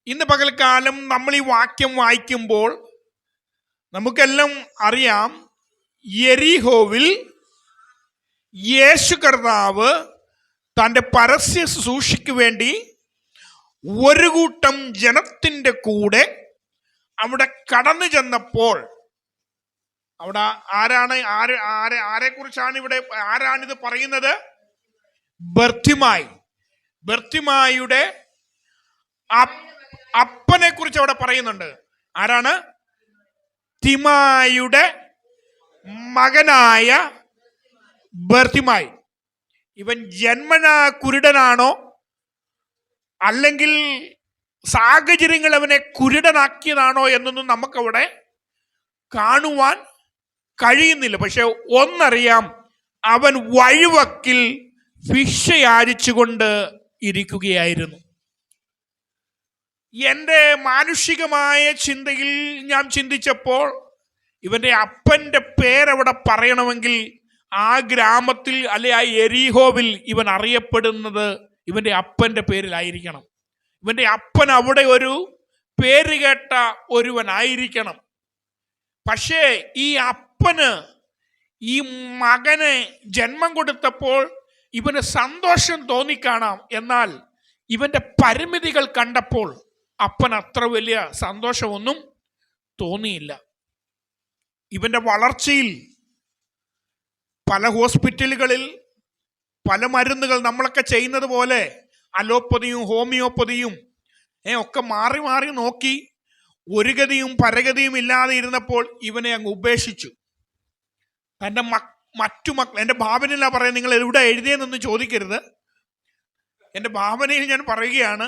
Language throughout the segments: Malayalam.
ഇന്ന് പകൽക്കാലം നമ്മൾ ഈ വാക്യം വായിക്കുമ്പോൾ നമുക്കെല്ലാം അറിയാം, യെരിഹോവിൽ യേശു കർത്താവ് തൻ്റെ പരസ്യ ശുശ്രൂഷയ്ക്ക് വേണ്ടി ഒരു കൂട്ടം ജനത്തിൻ്റെ കൂടെ അവിടെ കടന്നു ചെന്നപ്പോൾ, അവിടെ ആരെക്കുറിച്ചാണ് ആരാണിത് പറയുന്നത്? ബർത്തിമായിയുടെ അപ്പനെ കുറിച്ച് അവിടെ പറയുന്നുണ്ട്. ആരാണ്? തിമായുടെ മകനായ ബർത്തിമായി. ഇവൻ ജന്മനാ കുരുടനാണോ, അല്ലെങ്കിൽ സാഹചര്യങ്ങൾ അവനെ കുരുടനാക്കിയതാണോ എന്നൊന്നും നമുക്കവിടെ കാണുവാൻ കഴിയുന്നില്ല. പക്ഷെ ഒന്നറിയാം, അവൻ വഴിവക്കിൽ ഭിക്ഷ യാചിച്ചുകൊണ്ട് ഇരിക്കുകയായിരുന്നു. എൻ്റെ മാനുഷികമായ ചിന്തയിൽ ഞാൻ ചിന്തിച്ചപ്പോൾ, ഇവൻ്റെ അപ്പൻ്റെ പേരവിടെ പറയണമെങ്കിൽ ആ ഗ്രാമത്തിൽ അല്ലെ ആ യെരിഹോവിൽ ഇവൻ അറിയപ്പെടുന്നത് ഇവൻ്റെ അപ്പൻ്റെ പേരിലായിരിക്കണം. ഇവൻ്റെ അപ്പൻ അവിടെ ഒരു പേര് കേട്ട ഒരുവനായിരിക്കണം. പക്ഷേ ഈ അപ്പന് ഈ മകനെ ജന്മം കൊടുത്തപ്പോൾ ഇവന് സന്തോഷം തോന്നിക്കാണാം. എന്നാൽ ഇവൻ്റെ പരിമിതികൾ കണ്ടപ്പോൾ അപ്പൻ അത്ര വലിയ സന്തോഷമൊന്നും തോന്നിയില്ല. ഇവൻ്റെ വളർച്ചയിൽ പല ഹോസ്പിറ്റലുകളിൽ പല മരുന്നുകൾ നമ്മളൊക്കെ ചെയ്യുന്നത് പോലെ അലോപ്പതിയും ഹോമിയോപ്പതിയും ഒക്കെ മാറി മാറി നോക്കി ഒരു ഗതിയും പരഗതിയും ഇല്ലാതെ ഇരുന്നപ്പോൾ ഇവനെ അങ്ങ് ഉപേക്ഷിച്ചു. തൻ്റെ മറ്റു മക്കൾ, എൻ്റെ ഭാവനയിലാ പറയാം, നിങ്ങൾ എവിടെ എഴുതിയെന്നൊന്നും ചോദിക്കരുത്, എൻ്റെ ഭാവനയിൽ ഞാൻ പറയുകയാണ്.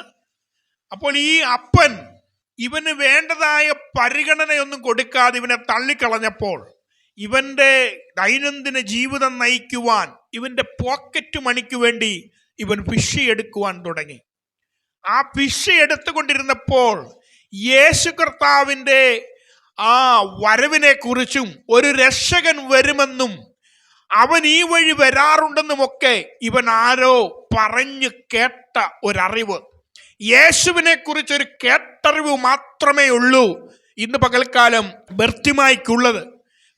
അപ്പോൾ ഈ അപ്പൻ ഇവന് വേണ്ടതായ പരിഗണനയൊന്നും കൊടുക്കാതെ ഇവനെ തള്ളിക്കളഞ്ഞപ്പോൾ ഇവൻ്റെ ദൈനംദിന ജീവിതം നയിക്കുവാൻ, ഇവൻ്റെ പോക്കറ്റ് മണിക്ക് വേണ്ടി ഇവൻ ഭിക്ഷയെടുക്കുവാൻ തുടങ്ങി. ആ ഭിക്ഷയെടുത്തുകൊണ്ടിരുന്നപ്പോൾ യേശു കർത്താവിൻ്റെ ആ വരവിനെ കുറിച്ചും ഒരു രക്ഷകൻ വരുമെന്നും അവൻ ഈ വഴി വരാറുണ്ടെന്നുമൊക്കെ ഇവൻ ആരോ പറഞ്ഞു കേട്ട ഒരറിവ്, യേശുവിനെ കുറിച്ചൊരു കേട്ടറിവ് മാത്രമേ ഉള്ളൂ ഇന്ന് പകൽക്കാലം ബർത്തിമായിക്കുള്ളത്.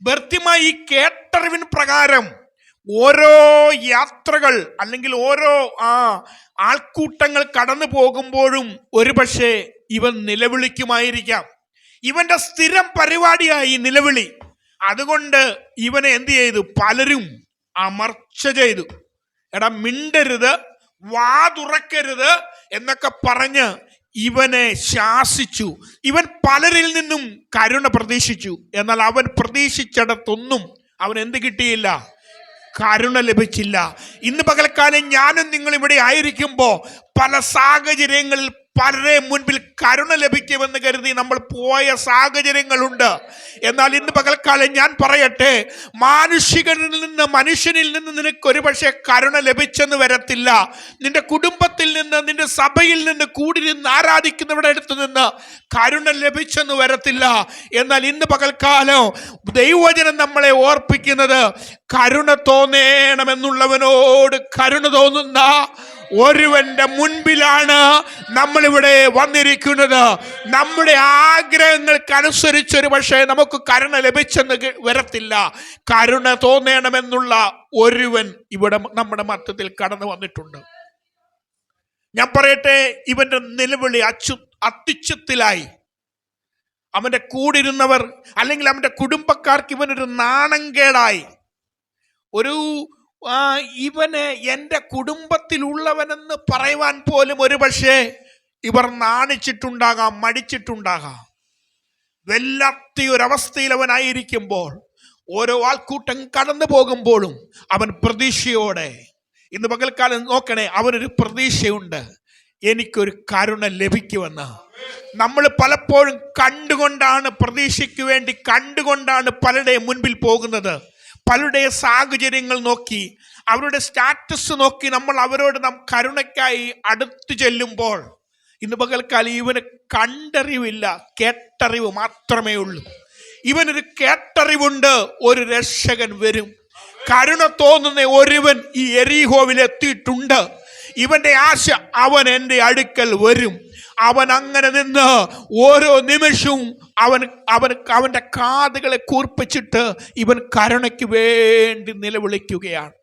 ബർത്തിമായി ഈ കേട്ടറിവിന് പ്രകാരം ഓരോ യാത്രകൾ അല്ലെങ്കിൽ ഓരോ ആൾക്കൂട്ടങ്ങൾ കടന്നു പോകുമ്പോഴും ഒരുപക്ഷെ ഇവൻ നിലവിളിക്കുമായിരിക്കാം. ഇവന്റെ സ്ഥിരം പരിപാടിയായി നിലവിളി. അതുകൊണ്ട് ഇവനെ എന്ത് ചെയ്തു? പലരും അമർച്ച ചെയ്തു. എടാ മിണ്ടരുത്, വാ തുറക്കരുത് എന്നൊക്കെ പറഞ്ഞ് ഇവനെ ശാസിച്ചു. ഇവൻ പലരിൽ നിന്നും കരുണ പ്രതീക്ഷിച്ചു. എന്നാൽ അവൻ പ്രതീക്ഷിച്ചിടത്തൊന്നും അവൻ എന്ത് കിട്ടിയില്ല? കരുണ ലഭിച്ചില്ല. ഇന്ന് പകൽക്കാലം ഞാനും നിങ്ങൾ ഇവിടെ ആയിരിക്കുമ്പോൾ പല സാഹചര്യങ്ങളിൽ പലരെ മുൻപിൽ കരുണ ലഭിക്കുമെന്ന് കരുതി നമ്മൾ പോയ സാഹചര്യങ്ങളുണ്ട്. എന്നാൽ ഇന്ന് പകൽക്കാലം ഞാൻ പറയട്ടെ, മനുഷ്യനിൽ നിന്ന് നിനക്ക് ഒരുപക്ഷെ കരുണ ലഭിച്ചെന്ന് വരത്തില്ല. നിന്റെ കുടുംബത്തിൽ നിന്ന്, നിന്റെ സഭയിൽ നിന്ന്, കൂടി നിന്ന് ആരാധിക്കുന്നവരുടെ അടുത്ത് നിന്ന് കരുണ ലഭിച്ചെന്ന് വരത്തില്ല. എന്നാൽ ഇന്ന് പകൽക്കാലം ദൈവവചനം നമ്മളെ ഓർപ്പിക്കുന്നത്, കരുണ തോന്നേണമെന്നുള്ളവനോട് കരുണ തോന്നുന്ന ഒരുവന്റെ മുൻപിലാണ് നമ്മളിവിടെ വന്നിരിക്കുന്നത്. നമ്മുടെ ആഗ്രഹങ്ങൾക്കനുസരിച്ചൊരു പക്ഷേ നമുക്ക് കരുണ ലഭിച്ചെന്ന് വരത്തില്ല. കരുണ തോന്നണമെന്നുള്ള ഒരുവൻ ഇവിടെ നമ്മുടെ മധ്യത്തിൽ കടന്നു വന്നിട്ടുണ്ട്. ഞാൻ പറയട്ടെ, ഇവന്റെ നിലവിളി അത്യുച്ചത്തിലായി. അവന്റെ കൂടിരുന്നവർ അല്ലെങ്കിൽ അവന്റെ കുടുംബക്കാർക്ക് ഇവനൊരു നാണംകേടായി. ഇവന് എൻ്റെ കുടുംബത്തിലുള്ളവനെന്ന് പറയുവാൻ പോലും ഒരു പക്ഷേ ഇവർ നാണിച്ചിട്ടുണ്ടാകാം, മടിച്ചിട്ടുണ്ടാകാം. വല്ലാത്തൊരവസ്ഥയിൽ അവനായിരിക്കുമ്പോൾ ഓരോ ആൾക്കൂട്ടം കടന്നു പോകുമ്പോഴും അവൻ പ്രതീക്ഷയോടെ, ഇന്ന് പകൽക്കാലം നോക്കണേ, അവനൊരു പ്രതീക്ഷയുണ്ട്, എനിക്കൊരു കരുണ ലഭിക്കുമെന്ന്. നമ്മൾ പലപ്പോഴും കണ്ടുകൊണ്ടാണ്, പ്രതീക്ഷയ്ക്ക് വേണ്ടി കണ്ടുകൊണ്ടാണ് പലരുടെയും മുൻപിൽ പോകുന്നത്. പലരുടെ സാഹചര്യങ്ങൾ നോക്കി, അവരുടെ സ്റ്റാറ്റസ് നോക്കി നമ്മൾ അവരോട് കരുണയ്ക്കായി അടുത്തു ചെല്ലുമ്പോൾ ഇന്ന് പകൽക്കാലം ഇവന് കണ്ടറിവില്ല, കേട്ടറിവ് മാത്രമേ ഉള്ളൂ. ഇവനൊരു കേട്ടറിവുണ്ട്, ഒരു രക്ഷകൻ വരും. കരുണ തോന്നുന്ന ഒരുവൻ ഈ യെരിഹോവിൽ എത്തിയിട്ടുണ്ട്. ഇവന്റെ ആശ, അവൻ എൻ്റെ അടുക്കൽ വരും, അവൻ അങ്ങനെ നിന്ന് ഓരോ നിമിഷവും അവന്റെ കാതുകളെ കൂർപ്പിച്ചിട്ട് ഇവൻ കരുണയ്ക്ക് വേണ്ടി നിലവിളിക്കുകയാണ്.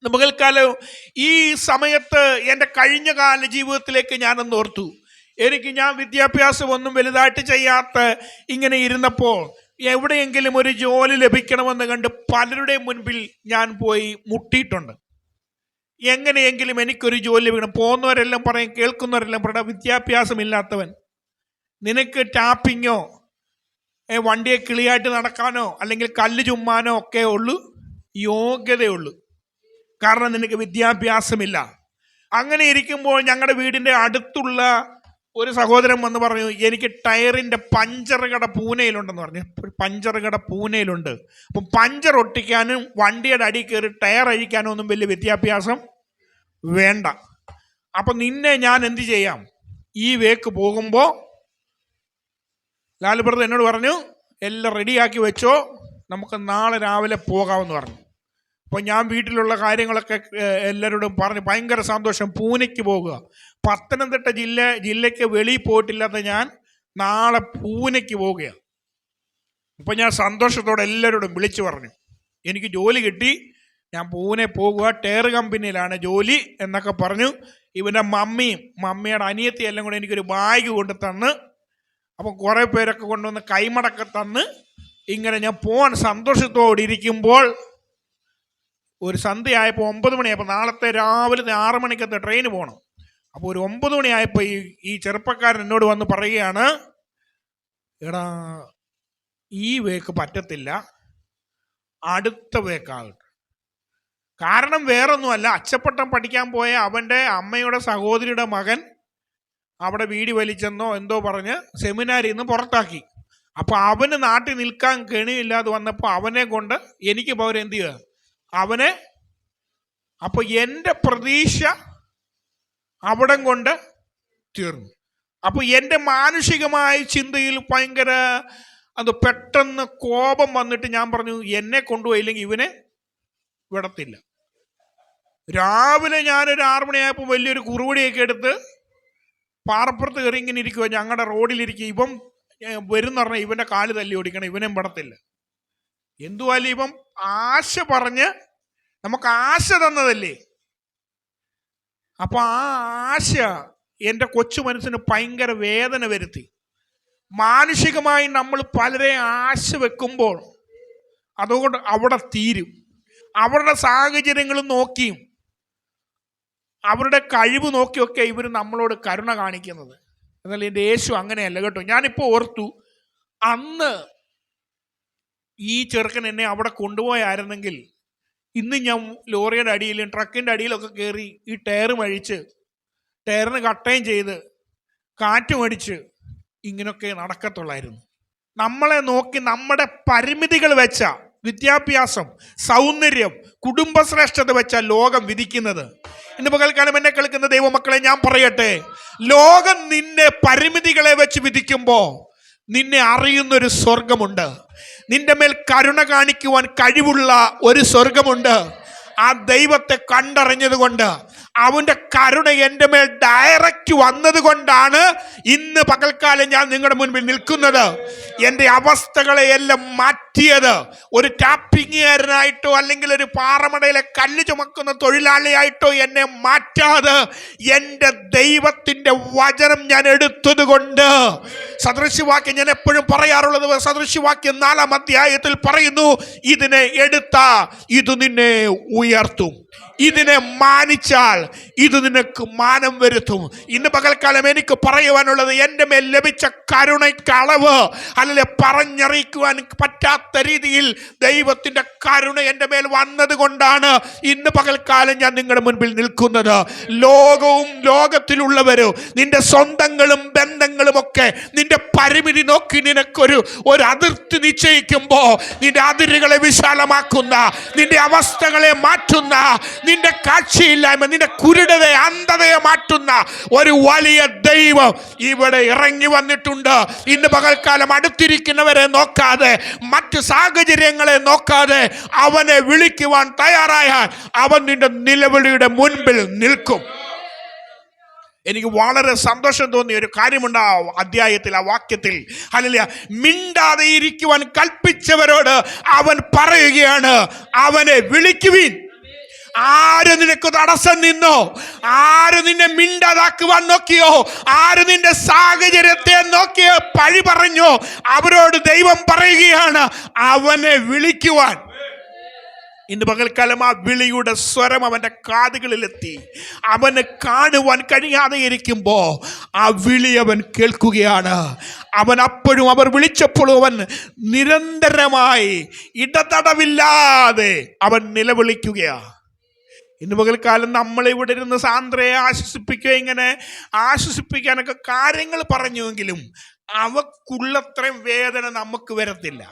പകൽക്കാലം ഈ സമയത്ത് എൻ്റെ കഴിഞ്ഞ കാല ജീവിതത്തിലേക്ക് ഞാനൊന്ന് ഓർത്തു. ഞാൻ വിദ്യാഭ്യാസം ഒന്നും വലുതായിട്ട് ചെയ്യാത്ത ഇങ്ങനെ ഇരുന്നപ്പോൾ എവിടെയെങ്കിലും ഒരു ജോലി ലഭിക്കണമെന്ന് കണ്ട് പലരുടെയും മുൻപിൽ ഞാൻ പോയി മുട്ടിയിട്ടുണ്ട്. എങ്ങനെയെങ്കിലും എനിക്കൊരു ജോലി ലഭിക്കണം. പോകുന്നവരെല്ലാം പറയും, കേൾക്കുന്നവരെല്ലാം പറയും, വിദ്യാഭ്യാസം ഇല്ലാത്തവൻ, നിനക്ക് ടാപ്പിങ്ങോ വണ്ടിയെ കിളിയായിട്ട് നടക്കാനോ അല്ലെങ്കിൽ കല്ല് ചുമ്മാനോ ഒക്കെ ഉള്ളൂ യോഗ്യതയുള്ളൂ, കാരണം നിനക്ക് വിദ്യാഭ്യാസമില്ല. അങ്ങനെ ഇരിക്കുമ്പോൾ ഞങ്ങളുടെ വീടിൻ്റെ അടുത്തുള്ള ഒരു സഹോദരൻ വന്ന് പറഞ്ഞു, എനിക്ക് ടയറിൻ്റെ പഞ്ചർ കട പൂനെയിലുണ്ടെന്ന് പറഞ്ഞു. പഞ്ചർ കട പൂനെയിലുണ്ട്. അപ്പം പഞ്ചർ ഒട്ടിക്കാനും വണ്ടിയുടെ അടി കയറി ടയർ അഴിക്കാനും ഒന്നും വലിയ വിദ്യാഭ്യാസം വേണ്ട. അപ്പം നിന്നെ ഞാൻ എന്ത് ചെയ്യാം, ഈ വേക്ക് പോകുമ്പോൾ ലാൽ ബ്രദർ എന്നോട് പറഞ്ഞു, എല്ലാം റെഡിയാക്കി വെച്ചോ, നമുക്ക് നാളെ രാവിലെ പോകാമെന്ന് പറഞ്ഞു. അപ്പോൾ ഞാൻ വീട്ടിലുള്ള കാര്യങ്ങളൊക്കെ എല്ലാവരോടും പറഞ്ഞ് ഭയങ്കര സന്തോഷം. പൂനെക്ക് പോകുക, പത്തനംതിട്ട ജില്ലയ്ക്ക് വെളിയിൽ പോയിട്ടില്ലാത്ത ഞാൻ നാളെ പൂനെക്ക് പോവുകയാണ്. അപ്പോൾ ഞാൻ സന്തോഷത്തോടെ എല്ലാവരോടും വിളിച്ചു പറഞ്ഞു, എനിക്ക് ജോലി കിട്ടി, ഞാൻ പൂനെ പോകുക, ടയർ കമ്പനിയിലാണ് ജോലി എന്നൊക്കെ പറഞ്ഞു. ഇവൻ്റെ മമ്മിയുടെ അനിയത്തി എല്ലാം കൂടെ എനിക്കൊരു ബാഗ് കൊണ്ട് തന്ന്, അപ്പം കുറേ പേരൊക്കെ കൊണ്ടുവന്ന് കൈമടക്കെ തന്ന് ഇങ്ങനെ ഞാൻ പോകാൻ സന്തോഷത്തോടെ ഇരിക്കുമ്പോൾ ഒരു സന്ധ്യയായപ്പോൾ 9 മണിയായപ്പോൾ, നാളത്തെ രാവിലെ 6 മണിക്കത്തെ ട്രെയിന് പോകണം. അപ്പോൾ ഒരു 9 മണിയായപ്പോൾ ഈ ചെറുപ്പക്കാരൻ എന്നോട് വന്ന് പറയുകയാണ്, എടാ ഈ വേക്ക് പറ്റത്തില്ല, അടുത്ത വേക്കാകട്ടെ. കാരണം വേറൊന്നുമല്ല, അച്ചപ്പട്ടം പഠിക്കാൻ പോയ അവൻ്റെ അമ്മയുടെ സഹോദരിയുടെ മകൻ അവിടെ വീടി വലിച്ചെന്നോ എന്തോ പറഞ്ഞ് സെമിനാരിൽ നിന്ന് പുറത്താക്കി. അപ്പോൾ അവന് നാട്ടിൽ നിൽക്കാൻ കെണിയില്ലാതെ വന്നപ്പോൾ അവനെ കൊണ്ട് എനിക്ക് പകരം എന്ത് ചെയ്യുക, അവനെ. അപ്പോൾ എൻ്റെ പ്രതീക്ഷ അവിടം കൊണ്ട് തീർന്നു. അപ്പോൾ എൻ്റെ മാനുഷികമായ ചിന്തയിൽ ഭയങ്കര പെട്ടെന്ന് കോപം വന്നിട്ട് ഞാൻ പറഞ്ഞു, എന്നെ കൊണ്ടുപോയില്ലെങ്കിൽ ഇവനെ വിടത്തില്ല. രാവിലെ ഞാനൊരു 6 മണിയായപ്പോൾ വലിയൊരു കുറുവടിയൊക്കെ എടുത്ത് പാറപ്പുറത്ത് കയറി ഇങ്ങനെ ഇരിക്കുക, ഞങ്ങളുടെ റോഡിലിരിക്കുക. ഇവൻ വരുന്ന പറഞ്ഞാൽ ഇവൻ്റെ കാല് തല്ലി ഓടിക്കണം, ഇവനെയും വിടത്തില്ല. എന്തുവാലും ഇവൻ ആശ പറഞ്ഞ് നമുക്ക് ആശ തന്നതല്ലേ. അപ്പോൾ ആ ആശ എൻ്റെ കൊച്ചു മനസ്സിന് ഭയങ്കര വേദന വരുത്തി. മാനുഷികമായി നമ്മൾ പലരെ ആശ വെക്കുമ്പോൾ അതുകൊണ്ട് അവിടെ തീരും. അവരുടെ സാഹചര്യങ്ങളും നോക്കിയും അവരുടെ കഴിവ് നോക്കിയൊക്കെ ഇവർ നമ്മളോട് കരുണ കാണിക്കുന്നത്. എന്നാൽ എൻ്റെ യേശു അങ്ങനെയല്ല കേട്ടോ. ഞാനിപ്പോൾ ഓർത്തു, അന്ന് ഈ ചെറുക്കൻ എന്നെ അവിടെ കൊണ്ടുപോയായിരുന്നെങ്കിൽ ഇന്ന് ഞാൻ ലോറിയുടെ അടിയിലും ട്രക്കിൻ്റെ അടിയിലൊക്കെ കയറി ഈ ടയറും അഴിച്ച് ടയറിന് കട്ടയും ചെയ്ത് കാറ്റും അടിച്ച് ഇങ്ങനെയൊക്കെ നടക്കത്തുള്ളായിരുന്നു. നമ്മളെ നോക്കി നമ്മുടെ പരിമിതികൾ വെച്ച വിദ്യാഭ്യാസം, സൗന്ദര്യം, കുടുംബശ്രേഷ്ഠത വെച്ച ലോകം വിധിക്കുന്നത്. ഇന്ന് പകൽക്കാലം എന്നെ കേൾക്കുന്ന ദൈവമക്കളെ ഞാൻ പറയട്ടെ, ലോകം നിന്നെ പരിമിതികളെ വെച്ച് വിധിക്കുമ്പോൾ നിന്നെ അറിയുന്നൊരു സ്വർഗമുണ്ട്. നിന്റെ മേൽ കരുണ കാണിക്കുവാൻ കഴിവുള്ള ഒരു സ്വർഗമുണ്ട്. ആ ദൈവത്തെ കണ്ടറിഞ്ഞത് കൊണ്ട്, അവൻ്റെ കരുണ എൻ്റെ മേൽ ഡയറക്റ്റ് വന്നത് കൊണ്ടാണ് ഇന്ന് പകൽക്കാലം ഞാൻ നിങ്ങളുടെ മുൻപിൽ നിൽക്കുന്നത്. എൻ്റെ അവസ്ഥകളെ എല്ലാം മാറ്റിയത് ഒരു ടാപ്പിങ്ങുകാരനായിട്ടോ അല്ലെങ്കിൽ ഒരു പാറമടയിലെ കല്ല് ചുമക്കുന്ന തൊഴിലാളിയായിട്ടോ എന്നെ മാറ്റാതെ എൻ്റെ ദൈവത്തിൻ്റെ വചനം ഞാൻ എടുത്തത് കൊണ്ട്. സദൃശ്യവാക്യം ഞാൻ എപ്പോഴും പറയാറുള്ളത്, സദൃശ്യവാക്യം 4-ാം അധ്യായത്തിൽ പറയുന്നു, ഇതിനെ എടുത്താ ഇത് നിന്നെ ഉയർത്തും, ഇതിനെ മാനിച്ചാൽ ഇത് നിനക്ക് മാനം വരുത്തും. ഇന്ന് പകൽക്കാലം എനിക്ക് പറയുവാനുള്ളത്, എൻ്റെ മേൽ ലഭിച്ച കരുണയ്ക്ക് അളവ് അല്ലെ പറഞ്ഞറിയിക്കുവാൻ പറ്റാത്ത രീതിയിൽ ദൈവത്തിൻ്റെ കരുണ എൻ്റെ മേൽ വന്നത് കൊണ്ടാണ് ഇന്ന് പകൽക്കാലം ഞാൻ നിങ്ങളുടെ മുൻപിൽ നിൽക്കുന്നത്. ലോകവും ലോകത്തിലുള്ളവരും നിന്റെ സ്വന്തങ്ങളും ബന്ധങ്ങളും ഒക്കെ നിന്റെ പരിമിതി നോക്കി നിനക്കൊരു അതിർത്തി നിശ്ചയിക്കുമ്പോൾ നിന്റെ അതിരുകളെ വിശാലമാക്കുന്ന, നിന്റെ അവസ്ഥകളെ മാറ്റുന്ന, നിന്റെ കാഴ്ചയില്ലായ്മ, നിന്റെ കുരുടതയെ അന്ധതയെ മാറ്റുന്ന ഒരു വലിയ ദൈവം ഇവിടെ ഇറങ്ങി വന്നിട്ടുണ്ട്. ഇന്ന് പകൽക്കാലം അടുത്തിരിക്കുന്നവരെ നോക്കാതെ, മറ്റു സാഹചര്യങ്ങളെ നോക്കാതെ അവനെ വിളിക്കുവാൻ തയ്യാറായാൽ അവൻ നിന്റെ നിലവിളിയുടെ മുൻപിൽ നിൽക്കും. എനിക്ക് വളരെ സന്തോഷം തോന്നിയ ഒരു കാര്യമുണ്ട് ആ അധ്യായത്തിൽ, ആ വാക്യത്തിൽ. ഹല്ലേലൂയ. മിണ്ടാതെ ഇരിക്കുവാൻ കൽപ്പിച്ചവരോട് അവൻ പറയുകയാണ്, അവനെ വിളിക്കുവിൻ. ആര് നിനക്ക് തടസ്സം നിന്നോ, ആര് നിന്നെ മിണ്ടാതാക്കുവാൻ നോക്കിയോ, ആര് നിന്റെ സാഹചര്യത്തെ നോക്കിയോ പഴി പറഞ്ഞോ, അവരോട് ദൈവം പറയുകയാണ് അവനെ വിളിക്കുവാൻ. ഇന്ന് പകൽക്കാലം ആ വിളിയുടെ സ്വരം അവൻ്റെ കാതുകളിലെത്തി. അവന് കാണുവാൻ കഴിയാതെ ഇരിക്കുമ്പോ ആ വിളി അവൻ കേൾക്കുകയാണ്. അവൻ അപ്പോഴും, അവർ വിളിച്ചപ്പോഴും അവൻ നിരന്തരമായി ഇടതടവില്ലാതെ അവൻ നിലവിളിക്കുകയാണ്. ഇന്ന് പകൽക്കാലം നമ്മളിവിടെ ഇരുന്ന് സാന്ദ്രയെ ആശ്വസിപ്പിക്കുക, ഇങ്ങനെ ആശ്വസിപ്പിക്കാനൊക്കെ കാര്യങ്ങൾ പറഞ്ഞുവെങ്കിലും അവക്കുള്ളത്രയും വേദന നമുക്ക് വരത്തില്ല.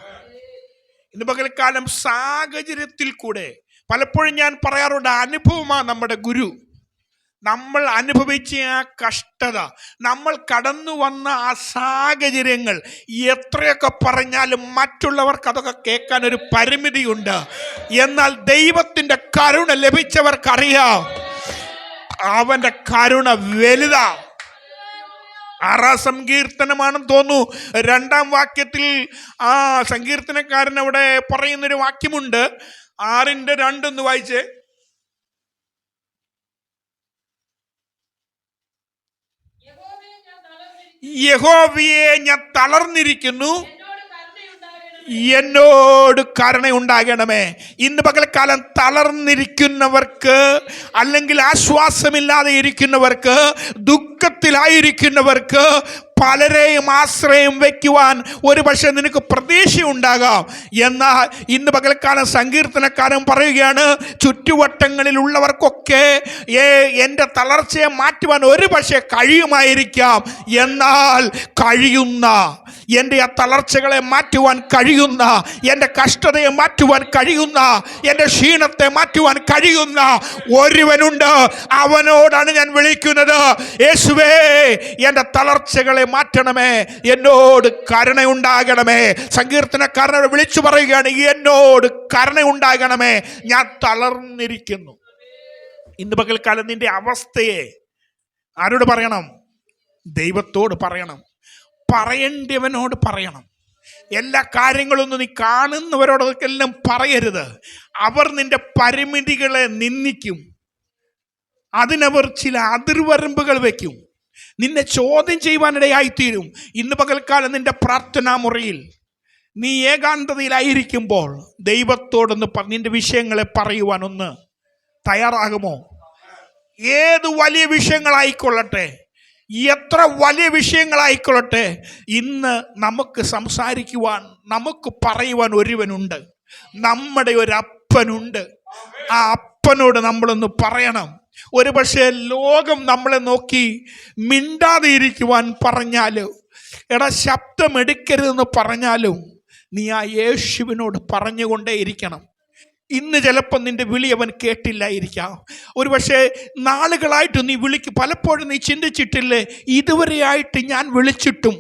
ഇന്ന് പകൽക്കാലം സാഹചര്യത്തിൽ കൂടെ പലപ്പോഴും ഞാൻ പറയാറുണ്ട്, അനുഭവമാണ് നമ്മുടെ ഗുരു. നമ്മൾ അനുഭവിച്ച ആ കഷ്ടത, നമ്മൾ കടന്നു വന്ന ആ സാഹചര്യങ്ങൾ എത്രയൊക്കെ പറഞ്ഞാലും മറ്റുള്ളവർക്ക് അതൊക്കെ കേൾക്കാൻ ഒരു പരിമിതിയുണ്ട്. എന്നാൽ ദൈവത്തിൻ്റെ കരുണ ലഭിച്ചവർക്കറിയാം അവൻ്റെ കരുണ വലുതാ. 6-ാം സങ്കീർത്തനമാണെന്ന് തോന്നുന്നു, 2-ാം വാക്യത്തിൽ ആ സങ്കീർത്തനക്കാരൻ അവിടെ പറയുന്നൊരു വാക്യമുണ്ട്. 6:2 ഒന്ന് വായിച്ചേ. യഹോവയെ ഞാൻ തളർന്നിരിക്കുന്നു, എന്നോട് കരുണയുണ്ടാകണമേ. ഇന്ന് പകൽക്കാലം തളർന്നിരിക്കുന്നവർക്ക്, അല്ലെങ്കിൽ ആശ്വാസമില്ലാതെ ഇരിക്കുന്നവർക്ക്, ദുഃഖത്തിലായിരിക്കുന്നവർക്ക്, പലരെയും ആശ്രയം വയ്ക്കുവാൻ ഒരു പക്ഷേ നിനക്ക് പ്രതീക്ഷയുണ്ടാകാം. എന്നാൽ ഇന്ന് പകൽക്കാലം സങ്കീർത്തനക്കാരൻ പറയുകയാണ്, ചുറ്റുവട്ടങ്ങളിലുള്ളവർക്കൊക്കെ എൻ്റെ തളർച്ചയെ മാറ്റുവാൻ ഒരു പക്ഷേ കഴിയുമായിരിക്കാം. എന്നാൽ കഴിയുന്ന, എൻ്റെ ആ തളർച്ചകളെ മാറ്റുവാൻ കഴിയുന്ന, എൻ്റെ കഷ്ടതയെ മാറ്റുവാൻ കഴിയുന്ന, എൻ്റെ ക്ഷീണത്തെ മാറ്റുവാൻ കഴിയുന്ന ഒരുവനുണ്ട്. അവനോടാണ് ഞാൻ വിളിക്കുന്നത്, യേശുവേ എൻ്റെ തളർച്ചകളെ മാറ്റണമേ, എന്നോട് കരുണയുണ്ടാകണമേ. സങ്കീർത്തനക്കാരനോട് വിളിച്ചു പറയുകയാണ്, എന്നോട് കരുണയുണ്ടാകണമേ, ഞാൻ തളർന്നിരിക്കുന്നു. ഇന്ന് പകൽക്കാലം നിന്റെ അവസ്ഥയെ ആരോട് പറയണം? ദൈവത്തോട് പറയണം. പറയേണ്ടവനോട് പറയണം. എല്ലാ കാര്യങ്ങളൊന്നും നീ കാണുന്നവരോടൊക്കെല്ലാം പറയരുത്. അവർ നിന്റെ പരിമിതികളെ നിന്ദിക്കും, അതിനവർ ചില അതിർവരമ്പുകൾ വയ്ക്കും, നിന്നെ ചോദ്യം ചെയ്യുവാനിടയായിത്തീരും. ഇന്ന് പകൽക്കാലം നിന്റെ പ്രാർത്ഥനാ മുറിയിൽ നീ ഏകാന്തതയിലായിരിക്കുമ്പോൾ ദൈവത്തോടൊന്ന് നിന്റെ വിഷയങ്ങളെ പറയുവാൻ ഒന്ന് തയ്യാറാകുമോ? ഏത് വലിയ വിഷയങ്ങളായിക്കൊള്ളട്ടെ, എത്ര വലിയ വിഷയങ്ങളായിക്കൊള്ളട്ടെ, ഇന്ന് നമുക്ക് സംസാരിക്കുവാൻ, നമുക്ക് പറയുവാൻ ഒരുവനുണ്ട്. നമ്മുടെ ഒരു അപ്പനുണ്ട്. ആ അപ്പനോട് നമ്മളൊന്ന് പറയണം. ഒരു പക്ഷേ ലോകം നമ്മളെ നോക്കി മിണ്ടാതെ ഇരിക്കുവാൻ പറഞ്ഞാലും, എടാ ശബ്ദം എടുക്കരുതെന്ന് പറഞ്ഞാലും, നീ ആ യേശുവിനോട് പറഞ്ഞുകൊണ്ടേ ഇരിക്കണം. ഇന്ന് ചിലപ്പോൾ നിന്റെ വിളി അവൻ കേട്ടില്ലായിരിക്കാം. ഒരു പക്ഷേ നാളുകളായിട്ട് നീ പലപ്പോഴും നീ ചിന്തിച്ചിട്ടില്ലേ, ഇതുവരെയായിട്ട് ഞാൻ വിളിച്ചിട്ടും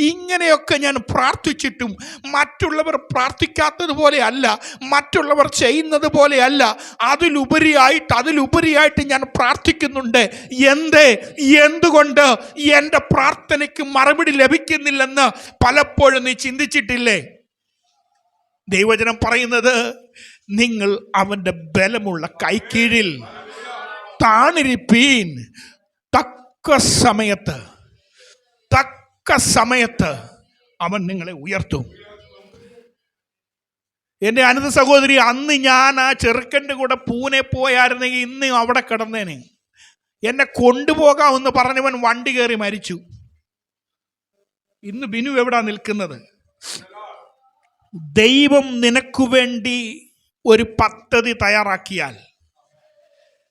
ഇങ്ങനെയൊക്കെ ഞാൻ പ്രാർത്ഥിച്ചിട്ടും മറ്റുള്ളവർ പ്രാർത്ഥിക്കാത്തതുപോലെ അല്ല, മറ്റുള്ളവർ ചെയ്യുന്നത് പോലെയല്ല, അതിലുപരിയായിട്ട് ഞാൻ പ്രാർത്ഥിക്കുന്നുണ്ട്. എന്തുകൊണ്ട് എൻ്റെ പ്രാർത്ഥനയ്ക്ക് മറുപടി ലഭിക്കുന്നില്ലെന്ന് പലപ്പോഴും നീ ചിന്തിച്ചിട്ടില്ലേ? ദൈവവചനം പറയുന്നത്, നിങ്ങൾ അവൻ്റെ ബലമുള്ള കൈക്കീഴിൽ താണിരിപ്പീൻ, തക്ക സമയത്ത് അവൻ നിങ്ങളെ ഉയർത്തും. എൻ്റെ അനിത സഹോദരി, അന്ന് ഞാൻ ആ ചെറുക്കൻ്റെ കൂടെ പൂനെ പോയായിരുന്നെങ്കിൽ ഇന്ന് അവിടെ കിടന്നേനെ. എന്നെ കൊണ്ടുപോകാമെന്ന് പറഞ്ഞവൻ വണ്ടി കയറി മരിച്ചു. ഇന്ന് ബിനു എവിടാ നിൽക്കുന്നത്? ദൈവം നിനക്കു വേണ്ടി ഒരു പദ്ധതി തയ്യാറാക്കിയാൽ,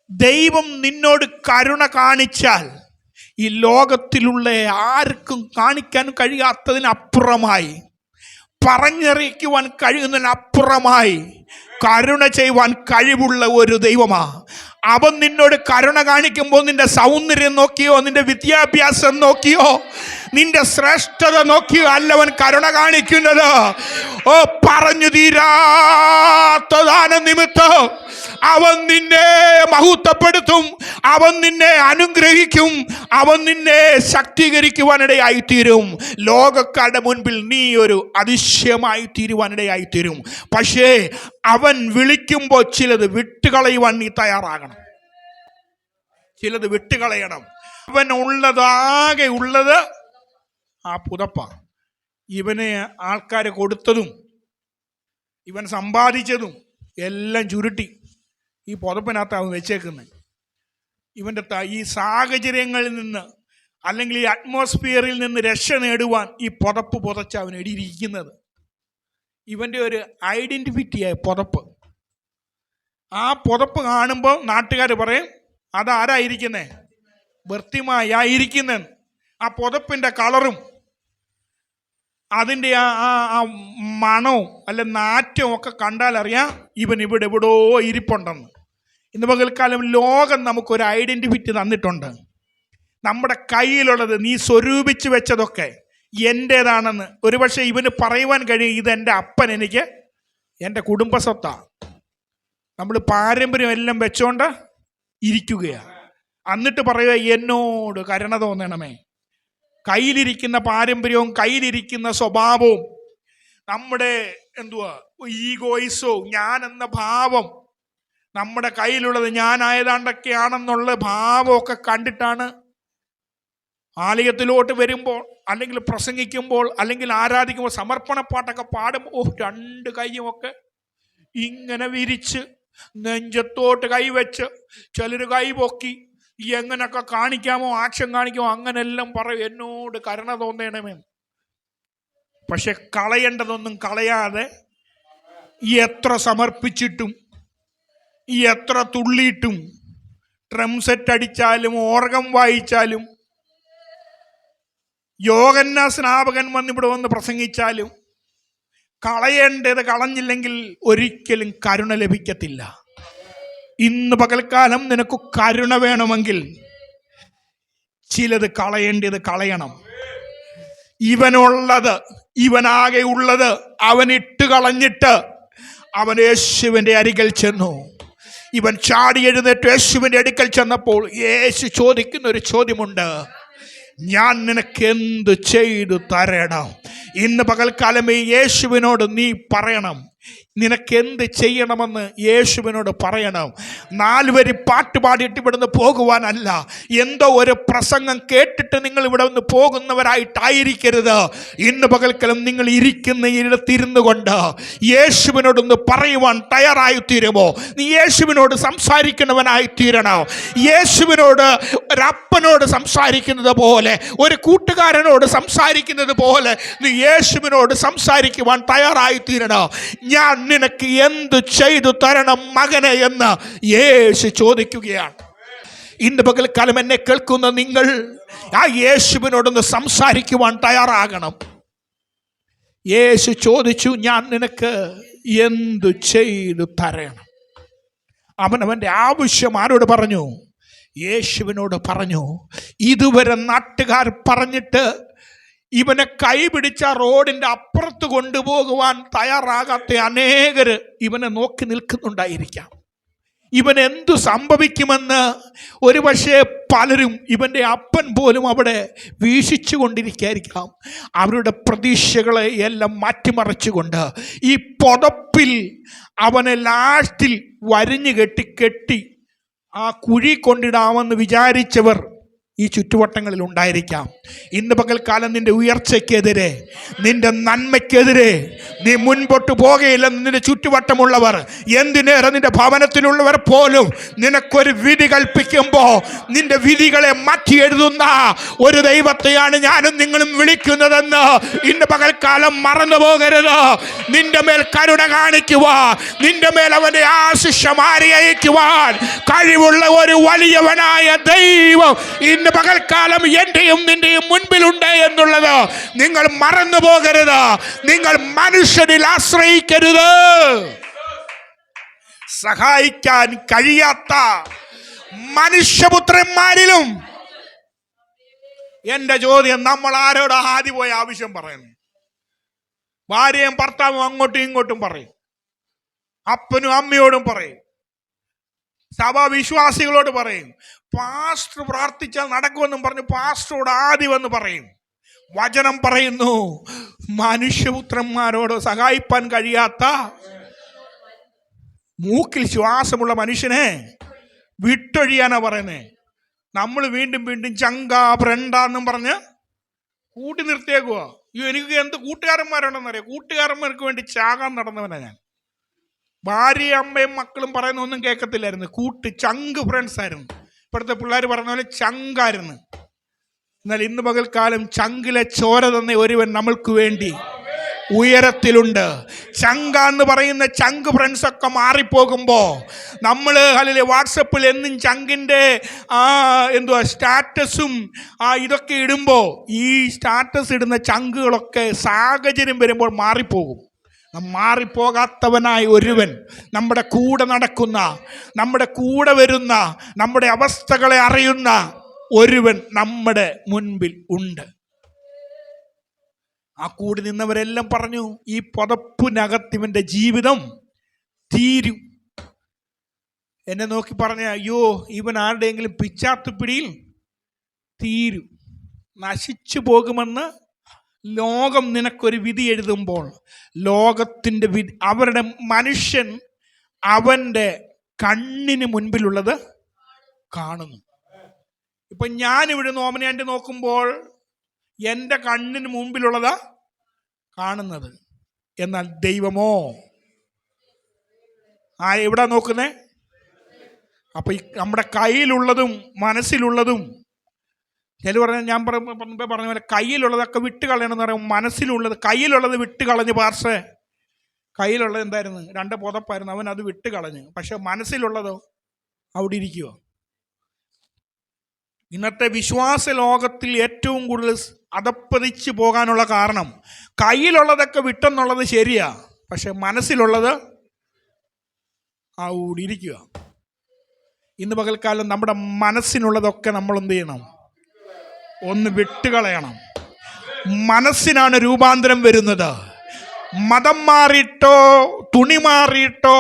ദൈവം നിന്നോട് കരുണ കാണിച്ചാൽ, ഈ ലോകത്തിലുള്ള ആർക്കും കാണിക്കാൻ കഴിയാത്തതിനപ്പുറമായി, പറഞ്ഞറിയിക്കുവാൻ കഴിയുന്നതിനപ്പുറമായി കരുണ ചെയ്യുവാൻ കഴിവുള്ള ഒരു ദൈവമാ. അവൻ നിന്നോട് കരുണ കാണിക്കുമ്പോൾ നിന്റെ സൗന്ദര്യം നോക്കിയോ, നിന്റെ വിദ്യാഭ്യാസം നോക്കിയോ, നിന്റെ ശ്രേഷ്ഠത നോക്കിയോ അല്ലവൻ കരുണ കാണിക്കുന്നത്. പറഞ്ഞു തീരാത്ത ദാന നിമിത്തം അവൻ നിന്നെ മഹത്വപ്പെടുത്തും, അവൻ നിന്നെ അനുഗ്രഹിക്കും, അവൻ നിന്നെ ശക്തീകരിക്കുവാനിടയായിത്തീരും. ലോകക്കാരുടെ മുൻപിൽ നീ ഒരു അതിശയമായി തീരുവാനിടയായിത്തീരും. പക്ഷേ അവൻ വിളിക്കുമ്പോൾ ചിലത് വിട്ടുകളയുവാൻ നീ തയ്യാറാകണം. ചിലത് വിട്ടുകളയണം. അവൻ ഉള്ളതാകെ ഉള്ളത് ആ പുതപ്പ. ഇവന് ആൾക്കാർ കൊടുത്തതും ഇവൻ സമ്പാദിച്ചതും എല്ലാം ചുരുട്ടി ഈ പുതപ്പിനകത്ത് അവൻ വെച്ചേക്കുന്നത്. ഇവൻ്റെ ഈ സാഹചര്യങ്ങളിൽ നിന്ന് അല്ലെങ്കിൽ ഈ അറ്റ്മോസ്ഫിയറിൽ നിന്ന് രക്ഷ നേടുവാൻ ഈ പുതപ്പ് പുതച്ച് അവൻ എടിയിരിക്കുന്നത്. ഇവൻ്റെ ഒരു ഐഡൻറ്റിറ്റിയായ പുതപ്പ്. ആ പുതപ്പ് കാണുമ്പോൾ നാട്ടുകാർ പറയും അതാരായിരിക്കുന്നേ, ഭർത്തിമായിരിക്കുന്നേ. ആ പുതപ്പിൻ്റെ കളറും അതിൻ്റെ ആ മണവും അല്ല നാറ്റവും ഒക്കെ കണ്ടാൽ അറിയാം ഇവൻ ഇവിടെ എവിടോ ഇരിപ്പുണ്ടെന്ന്. ഇന്ന് പകൽക്കാലം ലോകം നമുക്കൊരു ഐഡൻറ്റിറ്റി തന്നിട്ടുണ്ട്. നമ്മുടെ കയ്യിലുള്ളത് നീ സ്വരൂപിച്ച് വെച്ചതൊക്കെ എൻ്റേതാണെന്ന് ഒരുപക്ഷെ ഇവന് പറയുവാൻ കഴിയും, ഇതെൻ്റെ അപ്പൻ എനിക്ക് എൻ്റെ കുടുംബസ്വത്താണ്. നമ്മൾ പാരമ്പര്യം എല്ലാം വെച്ചോണ്ട് ഇരിക്കുകയാണ്. എന്നിട്ട് പറയുക എന്നോട് കരുണ തോന്നണമേ. കയ്യിലിരിക്കുന്ന പാരമ്പര്യവും കയ്യിലിരിക്കുന്ന സ്വഭാവവും നമ്മുടെ ഈഗോയിസവും ഞാൻ എന്ന ഭാവം, നമ്മുടെ കയ്യിലുള്ളത് ഞാനായതാണ്ടൊക്കെയാണെന്നുള്ള ഭാവമൊക്കെ കണ്ടിട്ടാണ് ആലയത്തിലോട്ട് വരുമ്പോൾ അല്ലെങ്കിൽ പ്രസംഗിക്കുമ്പോൾ അല്ലെങ്കിൽ ആരാധിക്കുമ്പോൾ സമർപ്പണ പാട്ടൊക്കെ പാടുമ്പോൾ രണ്ട് കൈയുമൊക്കെ ഇങ്ങനെ വിരിച്ച് നെഞ്ചത്തോട്ട് കൈവച്ച് ചിലർ കൈ പൊക്കി എങ്ങനെയൊക്കെ കാണിക്കാമോ, ആക്ഷൻ കാണിക്കാമോ, അങ്ങനെല്ലാം പറയും എന്നോട് കരുണ തോന്നണമേ. പക്ഷെ കളയേണ്ടതൊന്നും കളയാതെ എത്ര സമർപ്പിച്ചിട്ടും എത്ര തുള്ളിയിട്ടും ഡ്രം സെറ്റ് അടിച്ചാലും ഓർഗം വായിച്ചാലും യോഗന്നാ സ്നാപകൻ വന്നിവിടെ വന്ന് പ്രസംഗിച്ചാലും കളയേണ്ടത് കളഞ്ഞില്ലെങ്കിൽ ഒരിക്കലും കരുണ ലഭിക്കത്തില്ല. ഇന്ന് പകൽക്കാലം നിനക്ക് കരുണ വേണമെങ്കിൽ ചിലത് കളയേണ്ടത് കളയണം. ഇവനുള്ളത്, ഇവനാകെ ഉള്ളത് അവൻ ഇട്ട് കളഞ്ഞിട്ട് അവൻ യേശുവിൻ്റെ അരികിൽ ചെന്നു. ഇവൻ ചാടി എഴുന്നേറ്റ് യേശുവിൻ്റെ അടുക്കൽ ചെന്നപ്പോൾ യേശു ചോദിക്കുന്ന ഒരു ചോദ്യമുണ്ട്, ഞാൻ നിനക്ക് എന്ത് ചെയ്തു തരണം? ഇന്ന് പകൽക്കാലം യേശുവിനോട് നീ പറയണം, നിനക്ക് എന്ത് ചെയ്യണമെന്ന് യേശുവിനോട് പറയണം. 4 വരി പാട്ട് പാടിയിട്ട് ഇവിടുന്ന് പോകുവാനല്ല, എന്തോ ഒരു പ്രസംഗം കേട്ടിട്ട് നിങ്ങൾ ഇവിടെ നിന്ന് പോകുന്നവരായിട്ടായിരിക്കരുത്. ഇന്ന് പകൽക്കാലം നിങ്ങൾ ഇരിക്കുന്ന ഇടത്തിരുന്നു കൊണ്ട് യേശുവിനോടൊന്ന് പറയുവാൻ തയ്യാറായി തീരുമോ? നീ യേശുവിനോട് സംസാരിക്കുന്നവനായി തീരണം. യേശുവിനോട് ഒരപ്പനോട് സംസാരിക്കുന്നത് പോലെ, ഒരു കൂട്ടുകാരനോട് സംസാരിക്കുന്നത് പോലെ നീ യേശുവിനോട് സംസാരിക്കുവാൻ തയ്യാറായി തീരണം. ഞാൻ നിനക്ക് എന്ത് ചെയ്തു തരണം മകനെ എന്ന് യേശു ചോദിക്കുകയാണ്. ഇന്ന് പകൽക്കാലം എന്നെ കേൾക്കുന്ന നിങ്ങൾ ആ യേശുവിനോടൊന്ന് സംസാരിക്കുവാൻ തയ്യാറാകണം. യേശു ചോദിച്ചു, ഞാൻ നിനക്ക് എന്ത് ചെയ്തു തരണം? അവനവൻ്റെ ആവശ്യം ആരോട് പറഞ്ഞു? യേശുവിനോട് പറഞ്ഞു. ഇതുവരെ നാട്ടുകാർ പറഞ്ഞിട്ട് ഇവനെ കൈപിടിച്ച റോഡിൻ്റെ അപ്പുറത്ത് കൊണ്ടുപോകുവാൻ തയ്യാറാകാത്ത അനേകർ ഇവനെ നോക്കി നിൽക്കുന്നുണ്ടായിരിക്കാം. ഇവൻ എന്തു സംഭവിക്കുമെന്ന് ഒരുപക്ഷെ പലരും, ഇവൻ്റെ അപ്പൻ പോലും അവിടെ വീക്ഷിച്ചു കൊണ്ടിരിക്കുകയായിരിക്കാം. അവരുടെ പ്രതീക്ഷകളെ എല്ലാം മാറ്റിമറിച്ചുകൊണ്ട് ഈ പുതപ്പിൽ അവനെ ലാസ്റ്റിൽ വരിഞ്ഞു കെട്ടി ആ കുഴി കൊണ്ടിടാമെന്ന് വിചാരിച്ചവർ ഈ ചുറ്റുവട്ടങ്ങളിൽ ഉണ്ടായിരിക്കാം. ഇന്ന് പകൽക്കാലം നിന്റെ ഉയർച്ചയ്ക്കെതിരെ, നിന്റെ നന്മയ്ക്കെതിരെ നീ മുൻപോട്ട് പോകുകയില്ലെന്ന് നിന്റെ ചുറ്റുവട്ടമുള്ളവർ, എന്തിനേറെ നിന്റെ ഭവനത്തിലുള്ളവർ പോലും നിനക്കൊരു വിധി കൽപ്പിക്കുമ്പോൾ നിന്റെ വിധികളെ മാറ്റി എഴുതുന്ന ഒരു ദൈവത്തെയാണ് ഞാനും നിങ്ങളും വിളിക്കുന്നതെന്ന് ഇന്ന് പകൽക്കാലം മറന്നു പോകരുത്. നിന്റെ മേൽ കരുണ കാണിക്കുവാൻ, നിന്റെ മേൽ അവന്റെ ആശിഷ മാറി അയക്കുവാൻ കഴിവുള്ള ഒരു വലിയവനായ ദൈവം ഇന്ന് പകൽക്കാലം എന്റെയും നിന്റെയും മുൻപിലുണ്ട് എന്നുള്ളത് നിങ്ങൾ മറന്നു പോകരുത്. നിങ്ങൾ മനുഷ്യനിൽ ആശ്രയിക്കരുത്. സഹായിക്കാൻ കഴിയാത്ത മനുഷ്യപുത്രന്മാരിലും എന്റെ ചോദ്യം, നമ്മൾ ആരോട് ആദ്യം പോയി ആവശ്യം പറയുന്നു? ഭാര്യയും ഭർത്താവും അങ്ങോട്ടും ഇങ്ങോട്ടും പറയും, അപ്പനും അമ്മയോടും പറയും, സഭാവിശ്വാസികളോട് പറയും. പാസ്റ്റർ പ്രാർത്ഥിച്ചാൽ നടക്കുമെന്നും പറഞ്ഞ് പാസ്റ്ററോട് ആദ്യം വന്ന് പറയും. വചനം പറയുന്നു, മനുഷ്യപുത്രന്മാരോട് സഹായിപ്പാൻ കഴിയാത്ത മൂക്കിൽ ശ്വാസമുള്ള മനുഷ്യനെ വിട്ടൊഴിയാനാ പറയുന്നേ. നമ്മൾ വീണ്ടും വീണ്ടും ചങ്ക ബ്രണ്ടെന്നും പറഞ്ഞ് കൂട്ടി നിർത്തിയേക്കുക. എനിക്ക് എന്ത് കൂട്ടുകാരന്മാരുണ്ടെന്നറിയാം. കൂട്ടുകാരന്മാർക്ക് വേണ്ടി ചാകാൻ നടന്നവനാ ഞാൻ. ഭാര്യയും അമ്മയും മക്കളും പറയുന്ന ഒന്നും കേൾക്കത്തില്ലായിരുന്നു. ചങ്ക് ഫ്രണ്ട്സ് ആയിരുന്നു. ഇപ്പോഴത്തെ പിള്ളേർ പറഞ്ഞ പോലെ ചങ്കായിരുന്നു. എന്നാൽ ഇന്ന് പകൽക്കാലം ചങ്കിലെ ചോര തന്ന ഒരുവൻ നമ്മൾക്ക് വേണ്ടി ഉയരത്തിലുണ്ട്. ചങ്ക എന്ന് പറയുന്ന ചങ്ക് ഫ്രണ്ട്സൊക്കെ മാറിപ്പോകുമ്പോ നമ്മൾ വാട്സപ്പിൽ എന്നും ചങ്കിൻ്റെ സ്റ്റാറ്റസും ഇതൊക്കെ ഇടുമ്പോൾ ഈ സ്റ്റാറ്റസ് ഇടുന്ന ചങ്കുകളൊക്കെ സാഹചര്യം വരുമ്പോൾ മാറിപ്പോകും. മാറിപ്പോകാത്തവനായ ഒരുവൻ, നമ്മുടെ കൂടെ നടക്കുന്ന, നമ്മുടെ കൂടെ വരുന്ന, നമ്മുടെ അവസ്ഥകളെ അറിയുന്ന ഒരുവൻ നമ്മുടെ മുൻപിൽ ഉണ്ട്. ആ കൂടി നിന്നവരെല്ലാം പറഞ്ഞു, ഈ പുതപ്പിനകത്ത് ഇവന്റെ ജീവിതം തീരും. എന്നെ നോക്കി പറഞ്ഞ, അയ്യോ ഇവൻ ആരുടെയെങ്കിലും പിച്ചാത്തുപിടിയിൽ തീരും, നശിച്ചു പോകുമെന്ന് ലോകം നിനക്കൊരു വിധി എഴുതുമ്പോൾ ലോകത്തിൻ്റെ വിധി, അവരുടെ മനുഷ്യൻ അവൻ്റെ കണ്ണിന് മുൻപിലുള്ളത് കാണുന്നു. ഇപ്പം ഞാനിവിടെ ഓമനയാൻ്റെ നോക്കുമ്പോൾ എൻ്റെ കണ്ണിന് മുമ്പിലുള്ളതാ കാണുന്നത്. എന്നാൽ ദൈവമോ എവിടാ നോക്കുന്നേ? അപ്പൊ ഈ നമ്മുടെ കയ്യിലുള്ളതും മനസ്സിലുള്ളതും, ചില പറഞ്ഞ, ഞാൻ മുമ്പേ പറഞ്ഞ പോലെ കയ്യിലുള്ളതൊക്കെ വിട്ട് കളയണമെന്ന് പറയുമ്പോൾ മനസ്സിലുള്ളത്, കയ്യിലുള്ളത് വിട്ട് കളഞ്ഞ് പാർശ്വേ. കയ്യിലുള്ളത് എന്തായിരുന്നു? 2 പുതപ്പായിരുന്നു, അവൻ അത് വിട്ട് കളഞ്ഞു. പക്ഷെ മനസ്സിലുള്ളതോ അവിടെ ഇരിക്കുക. ഇന്നത്തെ വിശ്വാസ ലോകത്തിൽ ഏറ്റവും കൂടുതൽ അധപ്പതിച്ച് പോകാനുള്ള കാരണം, കയ്യിലുള്ളതൊക്കെ വിട്ടെന്നുള്ളത് ശരിയാ, പക്ഷെ മനസ്സിലുള്ളത് അവിടെ ഇരിക്കുക. ഇന്ന് പകൽക്കാലം നമ്മുടെ മനസ്സിനുള്ളതൊക്കെ നമ്മൾ എന്ത് ചെയ്യണം? ഒന്ന് വിട്ടുകളയണം. മനസ്സിനാണ് രൂപാന്തരം വരുന്നത്. മതം മാറിയിട്ടോ തുണി മാറിയിട്ടോ